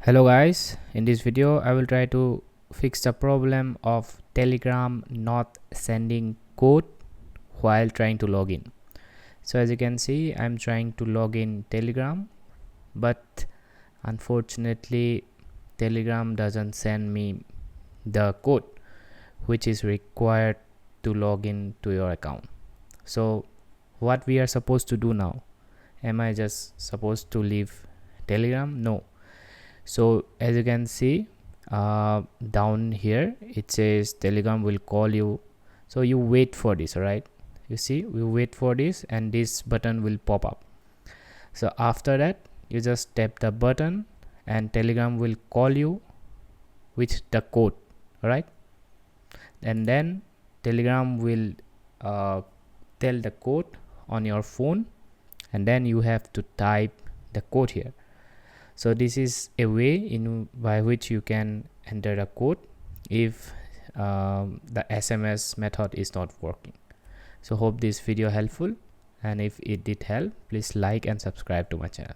Hello guys, in this video I will try to fix the problem of Telegram not sending code while trying to log in. So as you can see, I'm trying to log in Telegram, but unfortunately Telegram doesn't send me the code which is required to log in to your account. So what we are supposed to do now? Am I just supposed to leave Telegram? No. So as you can see down here it says Telegram will call you, so you wait for this. All right, you see, we wait for this and this button will pop up. So after that you just tap the button and Telegram will call you with the code. All right, and then Telegram will tell the code on your phone, and then you have to type the code here. So this is a way by which you can enter a code if the SMS method is not working. So hope this video helpful, and if it did help, please like and subscribe to my channel.